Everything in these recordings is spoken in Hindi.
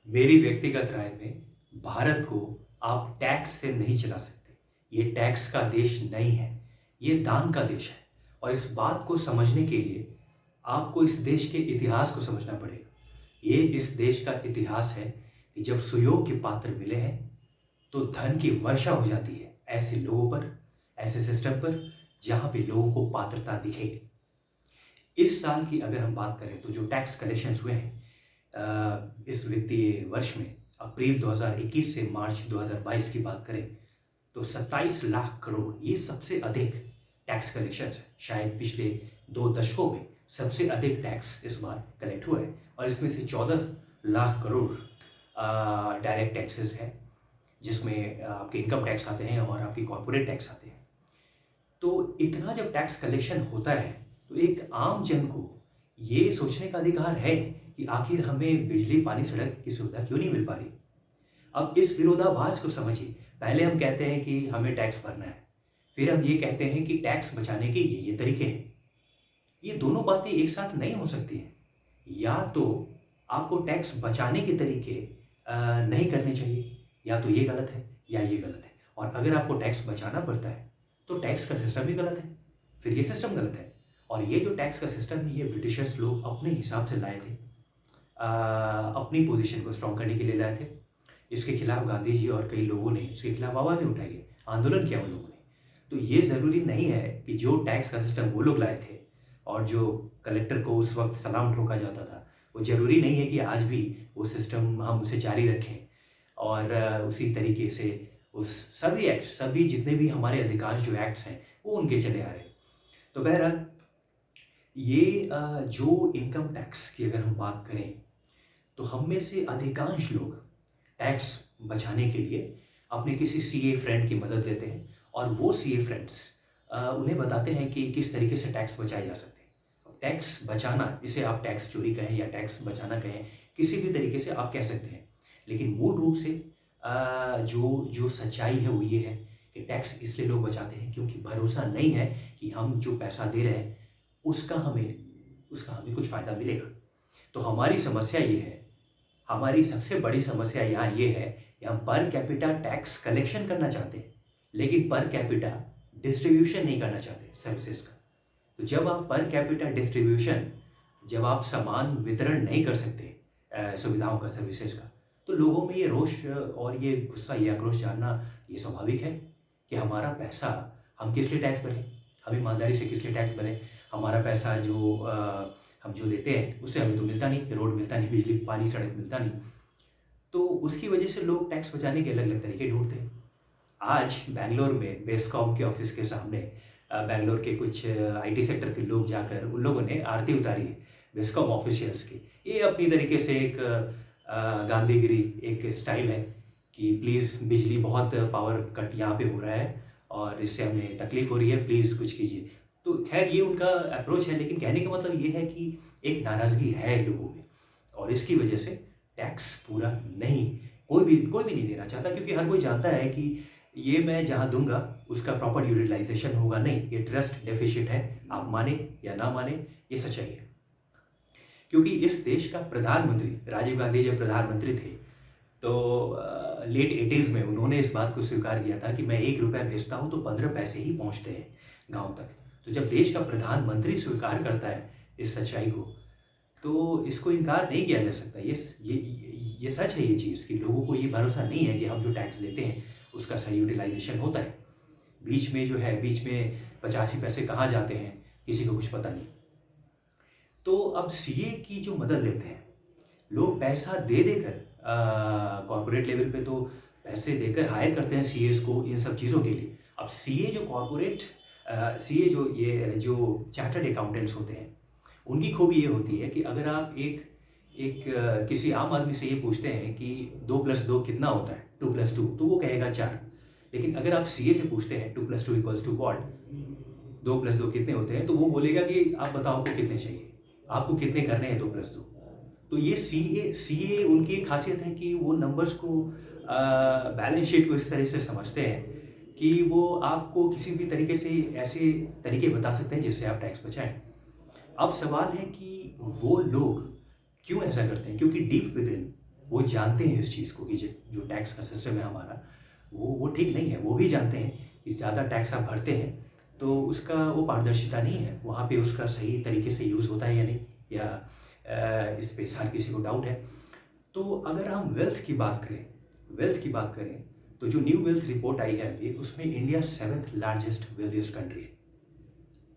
मेरी व्यक्तिगत राय में भारत को आप टैक्स से नहीं चला सकते। ये टैक्स का देश नहीं है, ये दान का देश है। और इस बात को समझने के लिए आपको इस देश के इतिहास को समझना पड़ेगा। ये इस देश का इतिहास है कि जब सुयोग के पात्र मिले हैं तो धन की वर्षा हो जाती है ऐसे लोगों पर, ऐसे सिस्टम पर जहाँ पे लोगों को पात्रता दिखे। इस साल की अगर हम बात करें तो जो टैक्स कलेक्शंस हुए हैं इस वित्तीय वर्ष में, अप्रैल 2021 से मार्च 2022 की बात करें तो 27 लाख करोड़, ये सबसे अधिक टैक्स कलेक्शंस है। शायद पिछले 2 दशकों में सबसे अधिक टैक्स इस बार कलेक्ट हुआ है। और इसमें से 14 लाख करोड़ डायरेक्ट टैक्सेस है, जिसमें आपके इनकम टैक्स आते हैं और आपकी कॉर्पोरेट टैक्स आते हैं। तो इतना जब टैक्स कलेक्शन होता है तो एक आम जन को ये सोचने का अधिकार है कि आखिर हमें बिजली, पानी, सड़क की सुविधा क्यों नहीं मिल पा रही। अब इस विरोधाभास को समझिए। पहले हम कहते हैं कि हमें टैक्स भरना है, फिर हम ये कहते हैं कि टैक्स बचाने के ये तरीके हैं। ये दोनों बातें एक साथ नहीं हो सकती हैं। या तो आपको टैक्स बचाने के तरीके नहीं करने चाहिए, या तो ये गलत है या ये गलत है। और अगर आपको टैक्स बचाना पड़ता है तो टैक्स का सिस्टम भी गलत है, फिर ये सिस्टम गलत है। और ये जो टैक्स का सिस्टम है ये ब्रिटिशर्स लोग अपने हिसाब से लाए थे, अपनी पोजीशन को स्ट्रॉन्ग करने के लिए लाए थे। इसके खिलाफ गांधी जी और कई लोगों ने इसके खिलाफ आवाज़ें उठाई है, आंदोलन किया उन लोगों ने। तो ये ज़रूरी नहीं है कि जो टैक्स का सिस्टम वो लोग लाए थे और जो कलेक्टर को उस वक्त सलाम ठोका जाता था, वो ज़रूरी नहीं है कि आज भी वो सिस्टम हम उसे जारी रखें और उसी तरीके से उस सभी एक्ट, सभी जितने भी हमारे अधिकांश जो एक्ट्स हैं वो उनके चले आ रहे हैं। तो बहरहाल ये जो इनकम टैक्स की अगर हम बात करें तो हम में से अधिकांश लोग टैक्स बचाने के लिए अपने किसी सीए फ्रेंड की मदद लेते हैं और वो सीए फ्रेंड्स उन्हें बताते हैं कि किस तरीके से टैक्स बचाए जा सकते हैं। अब टैक्स बचाना, इसे आप टैक्स चोरी कहें या टैक्स बचाना कहें, किसी भी तरीके से आप कह सकते हैं। लेकिन मूल रूप से जो जो सच्चाई है वो ये है कि टैक्स इसलिए लोग बचाते हैं क्योंकि भरोसा नहीं है कि हम जो पैसा दे रहे हैं उसका हमें कुछ फ़ायदा मिलेगा। तो हमारी समस्या ये है, हमारी सबसे बड़ी समस्या यहाँ ये है कि हम पर कैपिटा टैक्स कलेक्शन करना चाहते हैं लेकिन पर कैपिटा डिस्ट्रीब्यूशन नहीं करना चाहते सर्विसेज का। तो जब आप पर कैपिटा डिस्ट्रीब्यूशन, जब आप समान वितरण नहीं कर सकते सुविधाओं का, सर्विसेज का, तो लोगों में ये रोष और ये गुस्सा, ये आक्रोश जानना ये स्वाभाविक है कि हमारा पैसा हम किस लिए टैक्स भरें, हम ईमानदारी से किस लिए टैक्स भरें। हमारा पैसा जो हम जो देते हैं उससे हमें तो मिलता नहीं, रोड मिलता नहीं, बिजली, पानी, सड़क मिलता नहीं। तो उसकी वजह से लोग टैक्स बचाने के अलग अलग तरीके ढूंढते हैं। आज बैंगलोर में बेस्कॉम के ऑफिस के सामने बैंगलोर के कुछ आईटी सेक्टर के लोग जाकर उन लोगों ने आरती उतारी है बेस्कॉम ऑफिशियल्स की। ये अपनी तरीके से एक गांधीगिरी, एक स्टाइल है कि प्लीज़ बिजली, बहुत पावर कट यहाँ पे हो रहा है और इससे हमें तकलीफ़ हो रही है, प्लीज़ कुछ कीजिए। तो खैर ये उनका अप्रोच है, लेकिन कहने का मतलब ये है कि एक नाराज़गी है लोगों में और इसकी वजह से टैक्स पूरा नहीं, कोई भी नहीं देना चाहता, क्योंकि हर कोई जानता है कि ये मैं जहाँ दूंगा उसका प्रॉपर यूटिलाइजेशन होगा नहीं। ये ट्रस्ट डेफिशिट है, आप माने या ना माने, ये सच्चाई है। क्योंकि इस देश का प्रधानमंत्री राजीव गांधी जब प्रधानमंत्री थे तो लेट 80s में उन्होंने इस बात को स्वीकार किया था कि मैं 1 रुपया भेजता हूँ तो 15 पैसे ही पहुँचते हैं गांव तक। तो जब देश का प्रधानमंत्री स्वीकार करता है इस सच्चाई को तो इसको इनकार नहीं किया जा सकता। ये सच है ये चीज़ कि लोगों को ये भरोसा नहीं है कि हम जो टैक्स देते हैं उसका सही यूटिलाइजेशन होता है। बीच में जो है, बीच में 85 पैसे कहाँ जाते हैं किसी को कुछ पता नहीं। तो अब सीए की जो मदद लेते हैं लोग, पैसा दे देकर कॉर्पोरेट लेवल पे तो पैसे देकर हायर करते हैं सीएस को इन सब चीज़ों के लिए। अब सीए जो कॉर्पोरेट सीए जो चार्टर्ड अकाउंटेंट्स होते हैं, उनकी खूबी ये होती है कि अगर आप किसी आम आदमी से ये पूछते हैं कि 2+2 कितना होता है, 2+2, तो वो कहेगा 4। लेकिन अगर आप सीए से पूछते हैं 2+2 इक्वल्स टू व्हाट, 2+2 कितने होते हैं, तो वो बोलेगा कि आप बताओ आपको कितने चाहिए, आपको कितने करने हैं 2+2। तो ये सीए उनकी एक खासियत है कि वो नंबर्स को, बैलेंस शीट को इस तरह से समझते हैं कि वो आपको किसी भी तरीके से ऐसे तरीके बता सकते हैं जिससे आप टैक्स बचाएं। अब सवाल है कि वो लोग क्यों ऐसा करते हैं, क्योंकि डीप विद इन वो जानते हैं इस चीज़ को कि जो टैक्स का सिस्टम है हमारा वो ठीक नहीं है। वो भी जानते हैं कि ज़्यादा टैक्स आप भरते हैं तो उसका वो पारदर्शिता नहीं है, वहाँ पे उसका सही तरीके से यूज़ होता है या नहीं, या इस पे हर किसी को डाउट है। तो अगर हम वेल्थ की बात करें तो जो न्यू वेल्थ रिपोर्ट आई है अभी, उसमें India 7th largest wealthiest country है।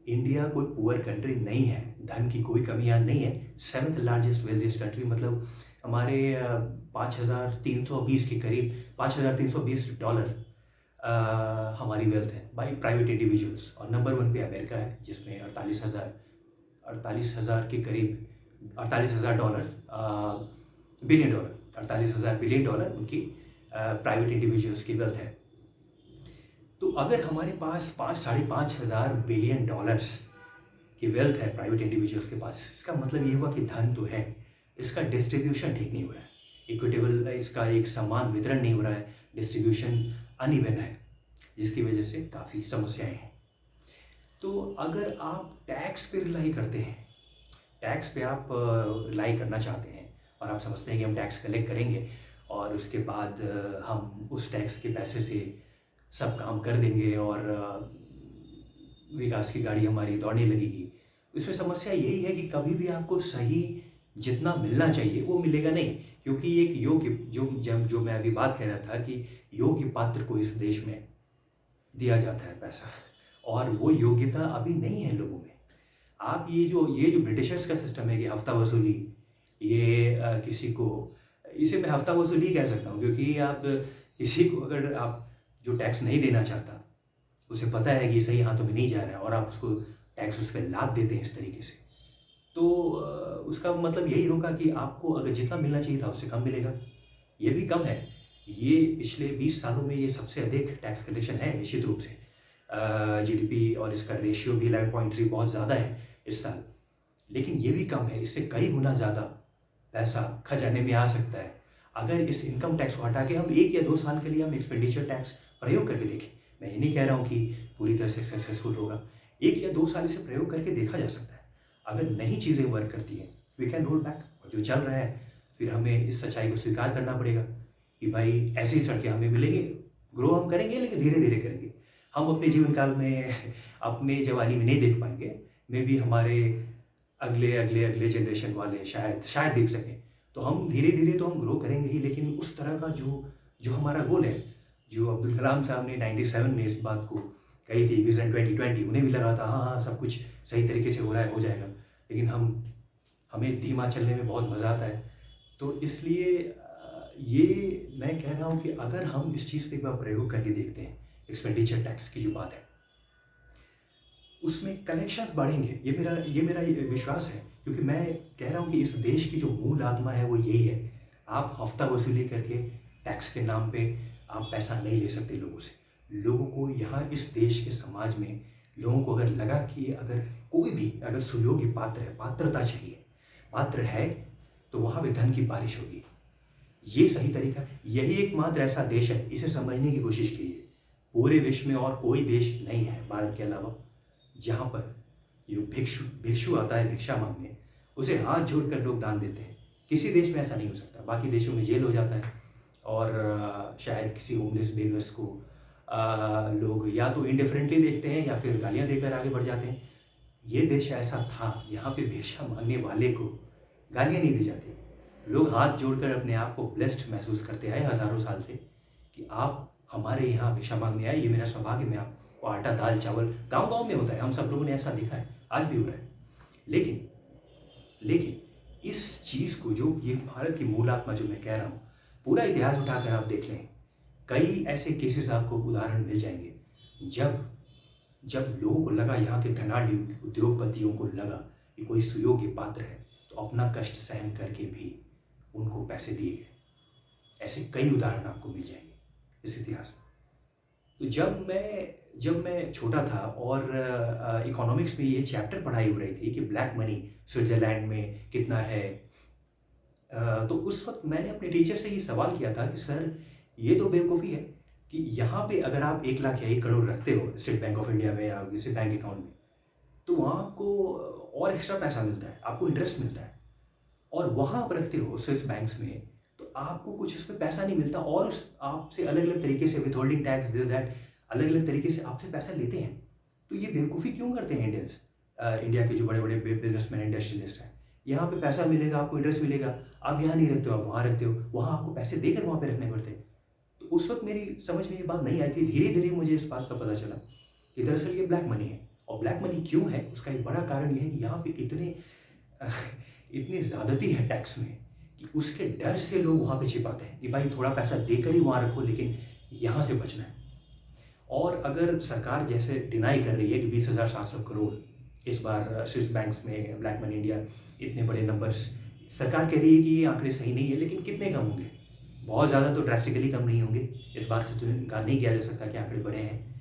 इंडिया कोई पुअर कंट्री नहीं है, धन की कोई कमी यहाँ नहीं है। 7th लार्जेस्ट वेल्थिएस्ट कंट्री मतलब हमारे 5,320 के करीब, $5,320 हमारी वेल्थ है बाई प्राइवेट इंडिविजुअल्स। और नंबर 1 पे अमेरिका है जिसमें 48,000 के करीब, $48,000 बिलियन डॉलर, $48,000 बिलियन उनकी प्राइवेट इंडिविजुअल्स की वेल्थ है। तो अगर हमारे पास 5-5.5 हजार बिलियन डॉलर्स की वेल्थ है प्राइवेट इंडिविजुअल्स के पास, इसका मतलब ये हुआ कि धन तो है, इसका डिस्ट्रीब्यूशन ठीक नहीं हो रहा है, इक्विटेबल इसका एक समान वितरण नहीं हो रहा है, डिस्ट्रीब्यूशन अनइवन है, जिसकी वजह से काफ़ी समस्याएं हैं। तो अगर आप टैक्स पे रिलाई करते हैं, टैक्स पे आप रिलाई करना चाहते हैं और आप समझते हैं कि हम टैक्स कलेक्ट करेंगे और उसके बाद हम उस टैक्स के पैसे से सब काम कर देंगे और विकास की गाड़ी हमारी दौड़ने लगेगी, इसमें समस्या यही है कि कभी भी आपको सही जितना मिलना चाहिए वो मिलेगा नहीं। क्योंकि एक योग्य जो मैं अभी बात कह रहा था कि योग्य पात्र को इस देश में दिया जाता है पैसा, और वो योग्यता अभी नहीं है लोगों में। आप ये जो ब्रिटिशर्स का सिस्टम है कि हफ्ता वसूली, ये किसी को, इसे मैं हफ्ता वसूली कह सकता हूँ, क्योंकि आप किसी को अगर आप जो टैक्स नहीं देना चाहता, उसे पता है कि सही हाथों में नहीं जा रहा है और आप उसको टैक्स उस पर लाद देते हैं इस तरीके से, तो उसका मतलब यही होगा कि आपको अगर जितना मिलना चाहिए था उससे कम मिलेगा। ये भी कम है, ये पिछले 20 सालों में ये सबसे अधिक टैक्स कलेक्शन है निश्चित रूप से। जीडीपी और इसका रेशियो भी 11.3 बहुत ज़्यादा है इस साल, लेकिन ये भी कम है, इससे कई गुना ज़्यादा पैसा खजाने में आ सकता है अगर इस इनकम टैक्स को हटा के हम 1 या 2 साल के लिए हम एक्सपेंडिचर टैक्स प्रयोग करके देखें। मैं ये नहीं कह रहा हूँ कि पूरी तरह से सक्सेसफुल होगा, 1 या 2 साल इसे प्रयोग करके देखा जा सकता है। अगर नहीं चीज़ें वर्क करती हैं, वी कैन रोल बैक, और जो चल रहा है फिर हमें इस सच्चाई को स्वीकार करना पड़ेगा कि भाई ऐसी सड़कें हमें मिलेंगी, ग्रो हम करेंगे लेकिन धीरे धीरे करेंगे। हम अपने जीवन काल में अपने जवानी में नहीं देख पाएंगे, मे भी हमारे अगले जनरेशन वाले शायद देख सकें। तो हम धीरे धीरे तो हम ग्रो करेंगे ही, लेकिन उस तरह का जो हमारा गोल है, जो अब्दुल कलाम साहब ने 97 में इस बात को कही थी, विजन 2020, उन्हें भी लगा था हाँ सब कुछ सही तरीके से हो रहा है, हो जाएगा, लेकिन हमें धीमा चलने में बहुत मज़ा आता है। तो इसलिए ये मैं कह रहा हूँ कि अगर हम इस चीज़ पे एक बार प्रयोग करके देखते हैं, एक्सपेंडिचर टैक्स की जो बात है उसमें कलेक्शंस बढ़ेंगे, ये मेरा विश्वास है। क्योंकि मैं कह रहा हूँ कि इस देश की जो मूल आत्मा है वो यही है, आप हफ्ता वसूली करके टैक्स के नाम पे आप पैसा नहीं ले सकते लोगों से। लोगों को यहाँ इस देश के समाज में लोगों को अगर लगा कि अगर कोई भी अगर सुयोग्य पात्र है, पात्रता चाहिए, पात्र है, तो वहाँ पे धन की बारिश होगी। ये सही तरीका, यही एकमात्र ऐसा देश है, इसे समझने की कोशिश कीजिए। पूरे विश्व में और कोई देश नहीं है भारत के अलावा जहाँ पर जो भिक्षु आता है भिक्षा मांगने, उसे हाथ जोड़कर लोग दान देते हैं। किसी देश में ऐसा नहीं हो सकता। बाकी देशों में जेल हो जाता है और शायद किसी होमलेस बेगर्स को लोग या तो इंडिफरेंटली देखते हैं या फिर गालियाँ देकर आगे बढ़ जाते हैं। ये देश ऐसा था, यहाँ पे भिक्षा मांगने वाले को गालियाँ नहीं दी जाती। लोग हाथ जोड़कर अपने आप को ब्लेस्ड महसूस करते आए हज़ारों साल से कि आप हमारे यहाँ भिक्षा मांगने आए, ये मेरा सौभाग्य, मैं आपको आटा दाल चावल, गांव गांव में होता है, हम सब लोगों ने ऐसा देखा है, आज भी हो रहा है। लेकिन इस चीज़ को, जो ये भारत की मूल आत्मा जो मैं कह रहा हूँ, पूरा इतिहास उठाकर आप देख लें, कई ऐसे केसेस आपको उदाहरण मिल जाएंगे जब लोगों को लगा, यहाँ के धनाढ़ी उद्योगपतियों को लगा कि कोई सुयोग्य पात्र है, तो अपना कष्ट सहन करके भी उनको पैसे दिए गए। ऐसे कई उदाहरण आपको मिल जाएंगे इस इतिहास में। तो जब मैं छोटा था और इकोनॉमिक्स में ये चैप्टर पढ़ाई हो रही थी कि ब्लैक मनी स्विट्ज़रलैंड में कितना है, तो उस वक्त मैंने अपने टीचर से ये सवाल किया था कि सर ये तो बेवकूफ़ी है कि यहाँ पे अगर आप 1 लाख या 1 करोड़ रखते हो स्टेट बैंक ऑफ इंडिया में या किसी बैंक अकाउंट में, तो वहाँ आपको और एक्स्ट्रा पैसा मिलता है, आपको इंटरेस्ट मिलता है, और वहाँ आप रखते हो स्विस बैंक्स में, तो आपको कुछ उसमें पैसा नहीं मिलता और उस आपसे अलग अलग तरीके से विथहोल्डिंग टैक्स दिस दैट अलग अलग तरीके से आपसे पैसा लेते हैं। तो ये बेवकूफ़ी क्यों करते हैं इंडियंस? इंडिया के जो बड़े बड़े बिजनेसमैन इंडस्ट्रियलिस्ट हैं, यहाँ पे पैसा मिलेगा, आपको इंटरेस्ट मिलेगा, आप यहाँ नहीं रखते हो, आप वहाँ रखते हो, वहाँ आपको पैसे देकर वहाँ पे रखने पड़ते हैं। तो उस वक्त मेरी समझ में ये बात नहीं आई थी। धीरे धीरे मुझे इस बात का पता चला कि दरअसल ये ब्लैक मनी है। और ब्लैक मनी क्यों है, उसका एक बड़ा कारण ये है कि यहाँ पे इतनी ज़्यादती है टैक्स में कि उसके डर से लोग वहाँ पे छिपाते हैं कि भाई थोड़ा पैसा देकर ही वहाँ रखो, लेकिन यहाँ से बचना है। और अगर सरकार जैसे डिनाई कर रही है कि 20,700 करोड़ इस बार स्विस बैंक्स में ब्लैक मनी इंडिया, इतने बड़े नंबर्स, सरकार कह रही है कि ये आंकड़े सही नहीं है, लेकिन कितने कम होंगे? बहुत ज़्यादा तो ड्रास्टिकली कम नहीं होंगे। इस बात से तो इनकार नहीं किया जा सकता कि आंकड़े बड़े हैं।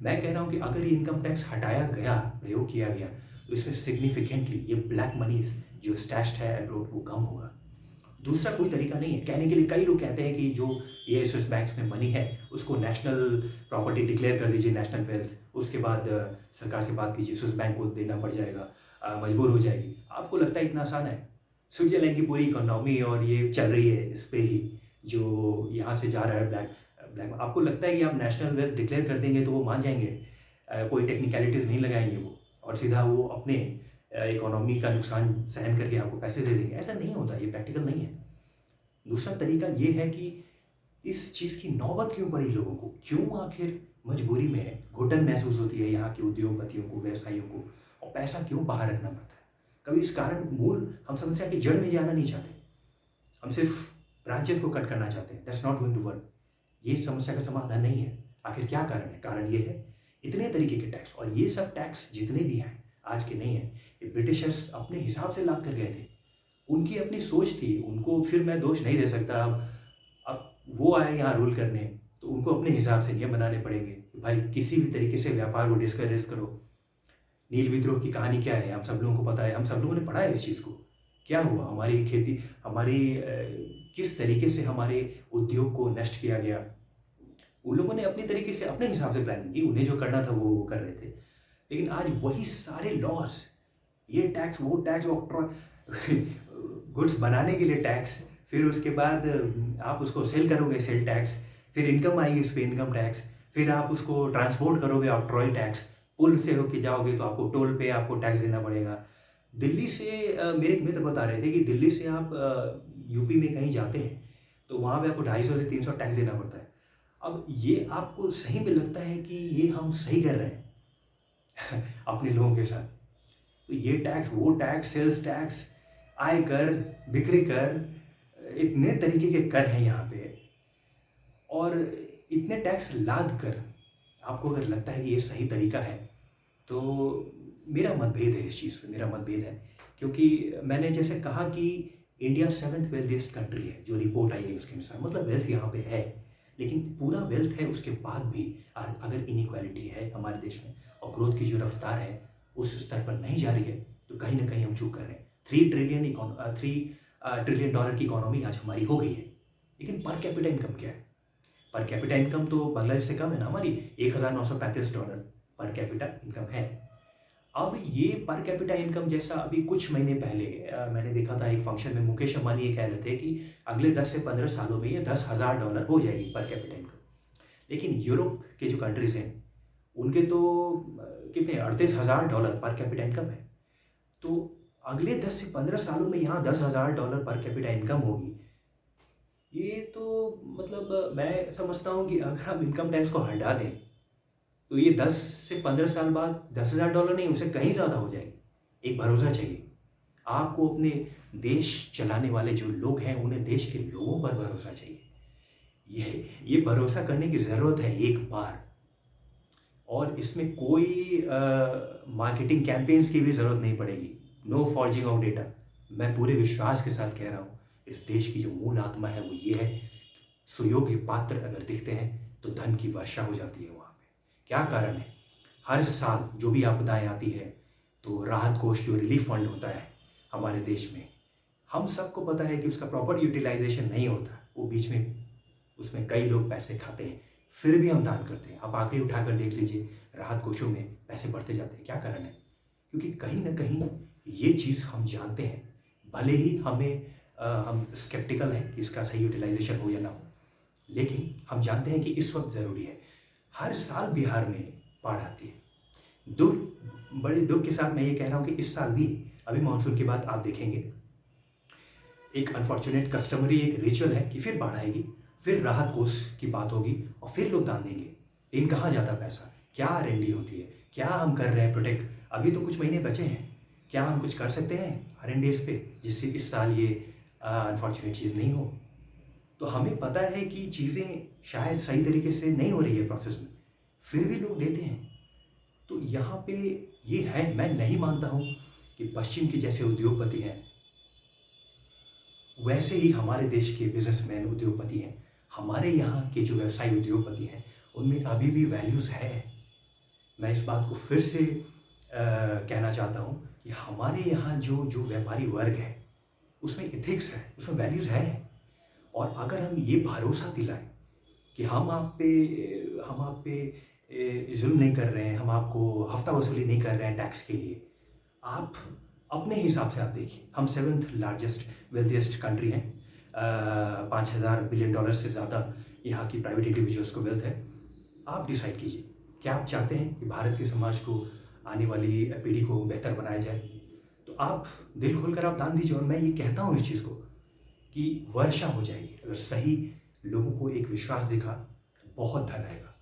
मैं कह रहा हूँ कि अगर ये इनकम टैक्स हटाया गया, प्रयोग किया गया, तो इसमें सिग्निफिकेंटली ये ब्लैक मनी जो स्टैश्ड है अब्रॉड वो कम होगा। दूसरा कोई तरीका नहीं है। कहने के लिए कई लोग कहते हैं कि जो ये स्विस बैंक्स में मनी है उसको नेशनल प्रॉपर्टी डिक्लेयर कर दीजिए, नेशनल वेल्थ, उसके बाद सरकार से बात कीजिए, स्विस बैंक को देना पड़ जाएगा, मजबूर हो जाएगी। आपको लगता है इतना आसान है? स्विट्जरलैंड की पूरी इकोनॉमी और ये चल रही है इस पे ही, जो यहाँ से जा रहा है ब्लैक ब्लैक आपको लगता है कि आप नेशनल वेल्थ डिक्लेयर कर देंगे तो वो मान जाएंगे? कोई टेक्निकलिटीज़ नहीं लगाएंगे वो, और सीधा वो अपने इकोनॉमी का नुकसान सहन करके आपको पैसे दे देंगे? ऐसा नहीं होता, ये प्रैक्टिकल नहीं है। दूसरा तरीका ये है कि इस चीज़ की नौबत क्यों पड़ी लोगों को, क्यों आखिर मजबूरी में घुटन महसूस होती है यहाँ के उद्योगपतियों को, व्यवसायियों को, और पैसा क्यों बाहर रखना पड़ता है? कभी इस कारण मूल हम समस्या की जड़ में जाना नहीं चाहते, हम सिर्फ ब्रांचेस को कट करना चाहते हैं। That's not going to work. ये समस्या का समाधान नहीं है। आखिर क्या कारण है? कारण ये है इतने तरीके के टैक्स, और ये सब टैक्स जितने भी हैं आज के नहीं हैं, ये ब्रिटिशर्स अपने हिसाब से लाद कर गए थे। उनकी अपनी सोच थी, उनको फिर मैं दोष नहीं दे सकता। अब वो आए यहाँ रूल करने, तो उनको अपने हिसाब से नियम बनाने पड़ेंगे कि भाई किसी भी तरीके से व्यापार को डिस्करेज करो। नील विद्रोह की कहानी क्या है, हम सब लोगों को पता है, हम सब लोगों ने पढ़ा है इस चीज़ को। क्या हुआ? हमारी खेती, हमारी किस तरीके से हमारे उद्योग को नष्ट किया गया। उन लोगों ने अपने तरीके से अपने हिसाब से प्लानिंग की, उन्हें जो करना था वो कर रहे थे। लेकिन आज वही सारे लॉस, ये टैक्स वो टैक्स, गुड्स बनाने के लिए टैक्स, फिर उसके बाद आप उसको सेल करोगे, सेल टैक्स, फिर इनकम आएगी उस पर इनकम टैक्स, फिर आप उसको ट्रांसपोर्ट करोगे, ऑक्ट्रॉय टैक्स, पुल से होके जाओगे तो आपको टोल पे आपको टैक्स देना पड़ेगा। दिल्ली से मेरे एक मित्र बता रहे थे कि दिल्ली से आप यूपी में कहीं जाते हैं तो वहाँ पे आपको 250 से 300 टैक्स देना पड़ता है। अब ये आपको सही में लगता है कि ये हम सही कर रहे हैं अपने लोगों के साथ? तो ये टैक्स वो टैक्स, सेल्स टैक्स, आय कर, बिक्री कर, इतने तरीके के कर हैं यहाँ पे, और इतने टैक्स लाद कर आपको अगर लगता है कि ये सही तरीका है, तो मेरा मतभेद है इस चीज़ पे, मेरा मतभेद है। क्योंकि मैंने जैसे कहा कि इंडिया 7th वेल्थिएस्ट कंट्री है, जो रिपोर्ट आई है उसके अनुसार, मतलब वेल्थ यहाँ पे है, लेकिन पूरा वेल्थ है उसके बाद भी अगर इनइक्वालिटी है हमारे देश में और ग्रोथ की जो रफ्तार है उस स्तर पर नहीं जा रही है, तो कहीं ना कहीं हम चूक कर रहे हैं। 3 ट्रिलियन डॉलर की इकोनॉमी आज हमारी हो गई है, लेकिन पर कैपिटा इनकम क्या है? पर कैपिटा इनकम तो बांग्लादेश से कम है ना हमारी, $1,935 पर कैपिटा इनकम है। अब ये पर कैपिटा इनकम जैसा अभी कुछ महीने पहले मैंने देखा था एक फंक्शन में, मुकेश अंबानी ये कह रहे थे कि अगले 10 से 15 सालों में ये $10,000 हो जाएगी पर कैपिटा इनकम। लेकिन यूरोप के जो कंट्रीज हैं उनके तो कितने $38,000 पर कैपिटा इनकम है। तो अगले 10 से 15 सालों में यहाँ $10,000 पर कैपिटा इनकम होगी। ये तो मतलब मैं समझता हूँ कि अगर हम इनकम टैक्स को हटा दें तो ये 10 से 15 साल बाद $10,000 नहीं, उससे कहीं ज़्यादा हो जाएगी। एक भरोसा चाहिए आपको, अपने देश चलाने वाले जो लोग हैं उन्हें देश के लोगों पर भरोसा चाहिए। ये भरोसा करने की ज़रूरत है एक बार, और इसमें कोई मार्केटिंग कैंपेन्स की भी ज़रूरत नहीं पड़ेगी। No forging of data. मैं पूरे विश्वास के साथ कह रहा हूँ, इस देश की जो मूल आत्मा है वो ये है, सुयोग्य पात्र अगर दिखते हैं तो धन की वर्षा हो जाती है वहाँ पे। क्या कारण है? हर साल जो भी आपदाएं आती है तो राहत कोष जो रिलीफ फंड होता है हमारे देश में, हम सबको पता है कि उसका प्रॉपर यूटिलाइजेशन नहीं होता, वो बीच में उसमें कई लोग पैसे खाते हैं, फिर भी हम दान करते हैं। आप आंकड़े उठाकर देख लीजिए, राहत कोषों में पैसे बढ़ते जाते हैं। क्या कारण है? क्योंकि कहीं ना कहीं ये चीज़ हम जानते हैं, भले ही हमें हम स्केप्टिकल हैं कि इसका सही यूटिलाइजेशन हो या ना हो, लेकिन हम जानते हैं कि इस वक्त ज़रूरी है। हर साल बिहार में बाढ़ आती है। बड़े दुख के साथ मैं ये कह रहा हूँ कि इस साल भी अभी मानसून के बाद आप देखेंगे एक अनफॉर्चुनेट कस्टमरी एक रिचुअल है कि फिर बाढ़ आएगी, फिर राहत कोष की बात होगी और फिर लोग दान देंगे। लेकिन कहाँ जाता पैसा? क्या आरएनडी होती है? क्या हम कर रहे हैं प्रोटेक्ट? अभी तो कुछ महीने बचे हैं, क्या हम कुछ कर सकते हैं आरएनडीएस पे जिससे इस साल ये अनफॉर्चुनेट चीज़ नहीं हो? तो हमें पता है कि चीज़ें शायद सही तरीके से नहीं हो रही है प्रोसेस में, फिर भी लोग देते हैं। तो यहाँ पे ये है, मैं नहीं मानता हूँ कि पश्चिम के जैसे उद्योगपति हैं वैसे ही हमारे देश के बिजनेसमैन उद्योगपति हैं। हमारे यहाँ के जो व्यवसायी उद्योगपति हैं उनमें अभी भी वैल्यूज़ है। मैं इस बात को फिर से कहना चाहता हूँ कि हमारे यहाँ जो जो व्यापारी वर्ग है उसमें एथिक्स है, उसमें वैल्यूज़ है। और अगर हम ये भरोसा दिलाएं कि हम आप पे जुल्म नहीं कर रहे हैं, हम आपको हफ्ता वसूली नहीं कर रहे हैं टैक्स के लिए, आप अपने हिसाब से आप देखिए, हम 7th लार्जेस्ट वेल्थिएस्ट कंट्री हैं, 5,000 बिलियन डॉलर से ज़्यादा यहाँ की प्राइवेट इंडिविजुअल्स को वेल्थ है। आप डिसाइड कीजिए, क्या आप चाहते हैं कि भारत के समाज को, आने वाली पीढ़ी को बेहतर बनाया जाए? तो आप दिल खोलकर आप दान दीजिए। और मैं ये कहता हूँ इस चीज़ को कि वर्षा हो जाएगी अगर सही लोगों को एक विश्वास दिखा, बहुत धन आएगा।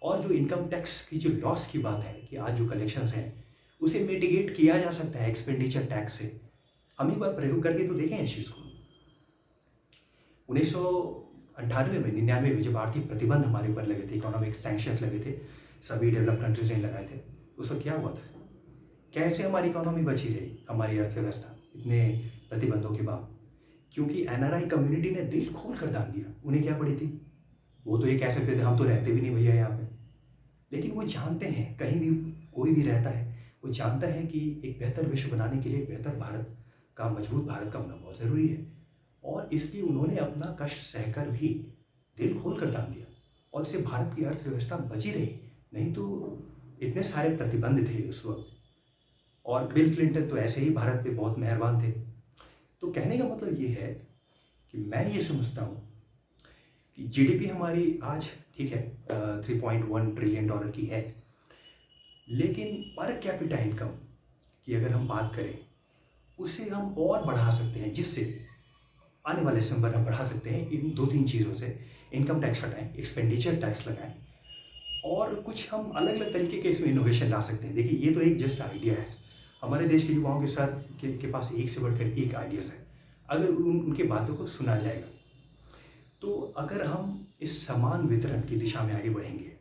और जो इनकम टैक्स की जो लॉस की बात है कि आज जो कलेक्शंस हैं उसे मिटिगेट किया जा सकता है एक्सपेंडिचर टैक्स से। हम एक बार प्रयोग करके तो देखें इस चीज़ को। 1998 में 99 में जब आर्थिक प्रतिबंध हमारे ऊपर लगे थे, इकोनॉमिक सैंक्शंस लगे थे, सभी डेवलप कंट्रीज ने लगाए थे, उस वक्त क्या हुआ था? कैसे हमारी इकोनॉमी बची रही, हमारी अर्थव्यवस्था इतने प्रतिबंधों के बाद? क्योंकि एनआरआई कम्युनिटी ने दिल खोल कर दान दिया। उन्हें क्या पड़ी थी? वो तो ये कह सकते थे हम तो रहते भी नहीं भैया यहाँ पे, लेकिन वो जानते हैं, कहीं भी कोई भी रहता है वो जानता है कि एक बेहतर विश्व बनाने के लिए बेहतर भारत का, मजबूत भारत का होना बहुत ज़रूरी है। और इसलिए उन्होंने अपना कष्ट सहकर भी दिल खोल कर दान दिया और इससे भारत की अर्थव्यवस्था बची रही। नहीं तो इतने सारे प्रतिबंध थे उस वक्त। और बिल क्लिंटन तो ऐसे ही भारत पे बहुत मेहरबान थे। तो कहने का मतलब ये है कि मैं ये समझता हूँ कि जीडीपी हमारी आज ठीक है 3.1 ट्रिलियन डॉलर की है, लेकिन पर कैपिटा इनकम की अगर हम बात करें उसे हम और बढ़ा सकते हैं, जिससे आने वाले समय पर हम बढ़ा सकते हैं इन 2-3 चीज़ों से। इनकम टैक्स हटाएं, एक्सपेंडिचर टैक्स लगाएं और कुछ हम अलग अलग तरीके के इसमें इनोवेशन ला सकते हैं। देखिए ये तो एक जस्ट आइडिया है। हमारे देश के युवाओं के साथ के पास एक से बढ़कर एक आइडियाज़ है। अगर उनके बातों को सुना जाएगा तो अगर हम इस समान वितरण की दिशा में आगे बढ़ेंगे,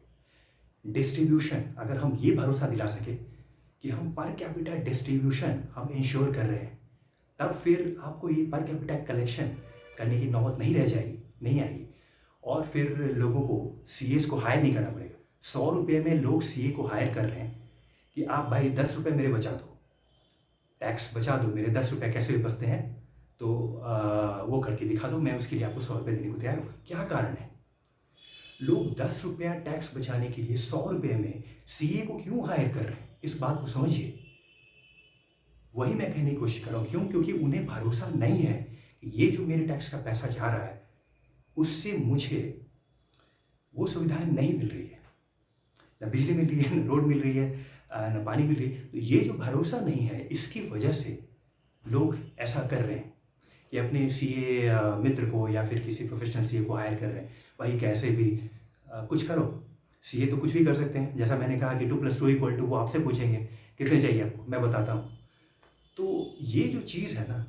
डिस्ट्रीब्यूशन, अगर हम ये भरोसा दिला सके कि हम पर कैपिटा डिस्ट्रीब्यूशन हम इंश्योर कर रहे हैं, तब फिर आपको ये पर कैपिटा कलेक्शन करने की नौबत नहीं रह जाएगी, नहीं आएगी। और फिर लोगों को सीएस को हायर नहीं करना पड़ेगा। 100 रुपये में लोग सीए को हायर कर रहे हैं कि आप भाई 10 रुपये मेरे बचा दो, टैक्स बचा दो, मेरे 10 रुपये कैसे भी बचते हैं तो वो करके दिखा दो, मैं उसके लिए आपको 100 रुपये देने को तैयार हूँ। क्या कारण है? लोग 10 रुपया टैक्स बचाने के लिए 100 रुपये में सीए को क्यों हायर कर रहे हैं? इस बात को समझिए। वही मैं कहने की कोशिश कर रहा हूँ। क्यों? क्योंकि उन्हें भरोसा नहीं है कि ये जो मेरे टैक्स का पैसा जा रहा है उससे मुझे वो सुविधाएं नहीं मिल रही है, न बिजली मिल रही है, न रोड मिल रही है, न पानी मिल रही है। तो ये जो भरोसा नहीं है, इसकी वजह से लोग ऐसा कर रहे हैं कि अपने सीए मित्र को या फिर किसी प्रोफेशनल सीए को हायर कर रहे हैं। भाई कैसे भी कुछ करो, सीए तो कुछ भी कर सकते हैं। जैसा मैंने कहा कि 2+2 = वो आपसे पूछेंगे कितने चाहिए आपको, मैं बताता हूँ। तो ये जो चीज़ है ना,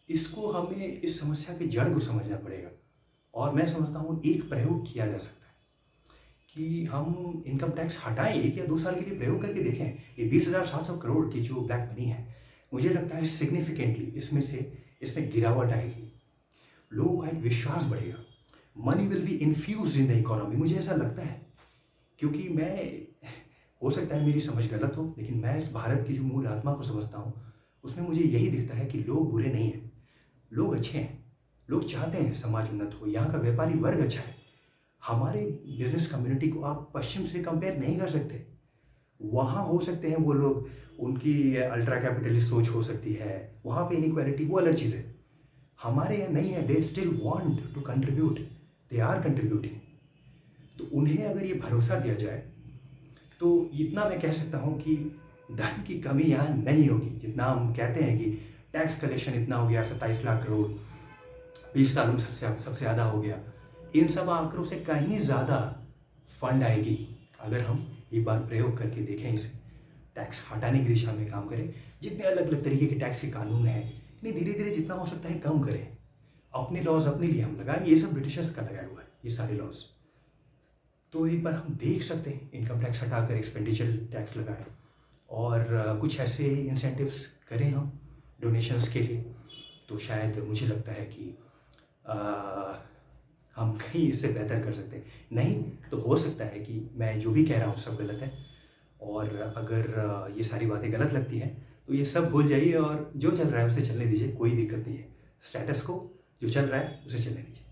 इसको हमें इस समस्या की जड़ को समझना पड़ेगा। और मैं समझता हूँ एक प्रयोग किया जा सकता है कि हम इनकम टैक्स हटाएं, 1 या 2 साल के लिए प्रयोग करके देखें। ये 20,700 करोड़ की जो ब्लैक मनी है, मुझे लगता है सिग्निफिकेंटली इसमें गिरावट आएगी, लोगों का एक विश्वास बढ़ेगा, money will be infuse in the economy. मुझे ऐसा लगता है, क्योंकि मैं, हो सकता है मेरी समझ गलत हो, लेकिन मैं इस भारत की जो मूल आत्मा को समझता हूँ उसमें मुझे यही दिखता है कि लोग बुरे नहीं हैं, लोग अच्छे हैं, लोग चाहते हैं समाज उन्नत हो, यहाँ का व्यापारी वर्ग अच्छा है। हमारे बिजनेस कम्युनिटी को आप पश्चिम से कंपेयर नहीं कर सकते। वहाँ हो सकते हैं वो लोग, उनकी अल्ट्रा कैपिटलिस्ट सोच हो सकती है, वहाँ पे इनइक्वालिटी वो अलग चीज़ है। हमारे यहाँ नहीं है, they still want to contribute, they are contributing. तो उन्हें अगर ये भरोसा दिया जाए तो इतना मैं कह सकता हूँ कि धन की कमी यहाँ नहीं होगी। जितना हम कहते हैं कि टैक्स कलेक्शन इतना हो गया 27 लाख करोड़ 20 सालों में सबसे ज़्यादा हो गया, इन सब आंकड़ों से कहीं ज़्यादा फंड आएगी अगर हम एक बार प्रयोग करके देखें, इसे टैक्स हटाने की दिशा में काम करें। जितने अलग अलग तरीके के टैक्स के कानून हैं इन्हें धीरे धीरे जितना हो सकता है कम करें। अपने लॉज अपने लिए हम लगाएं, ये सब ब्रिटिशर्स का लगाया हुआ है ये सारे लॉज। तो एक बार हम देख सकते हैं इनकम टैक्स हटाकर एक्सपेंडिचर टैक्स लगाएं और कुछ ऐसे इंसेंटिव्स करें हम डोनेशंस के लिए, तो शायद मुझे लगता है कि हम कहीं इससे बेहतर कर सकते हैं। नहीं तो हो सकता है कि मैं जो भी कह रहा हूँ सब गलत है, और अगर ये सारी बातें गलत लगती हैं तो ये सब भूल जाइए और जो चल रहा है उसे चलने दीजिए, कोई दिक्कत नहीं है। स्टेटस को जो चल रहा है उसे चलने दीजिए।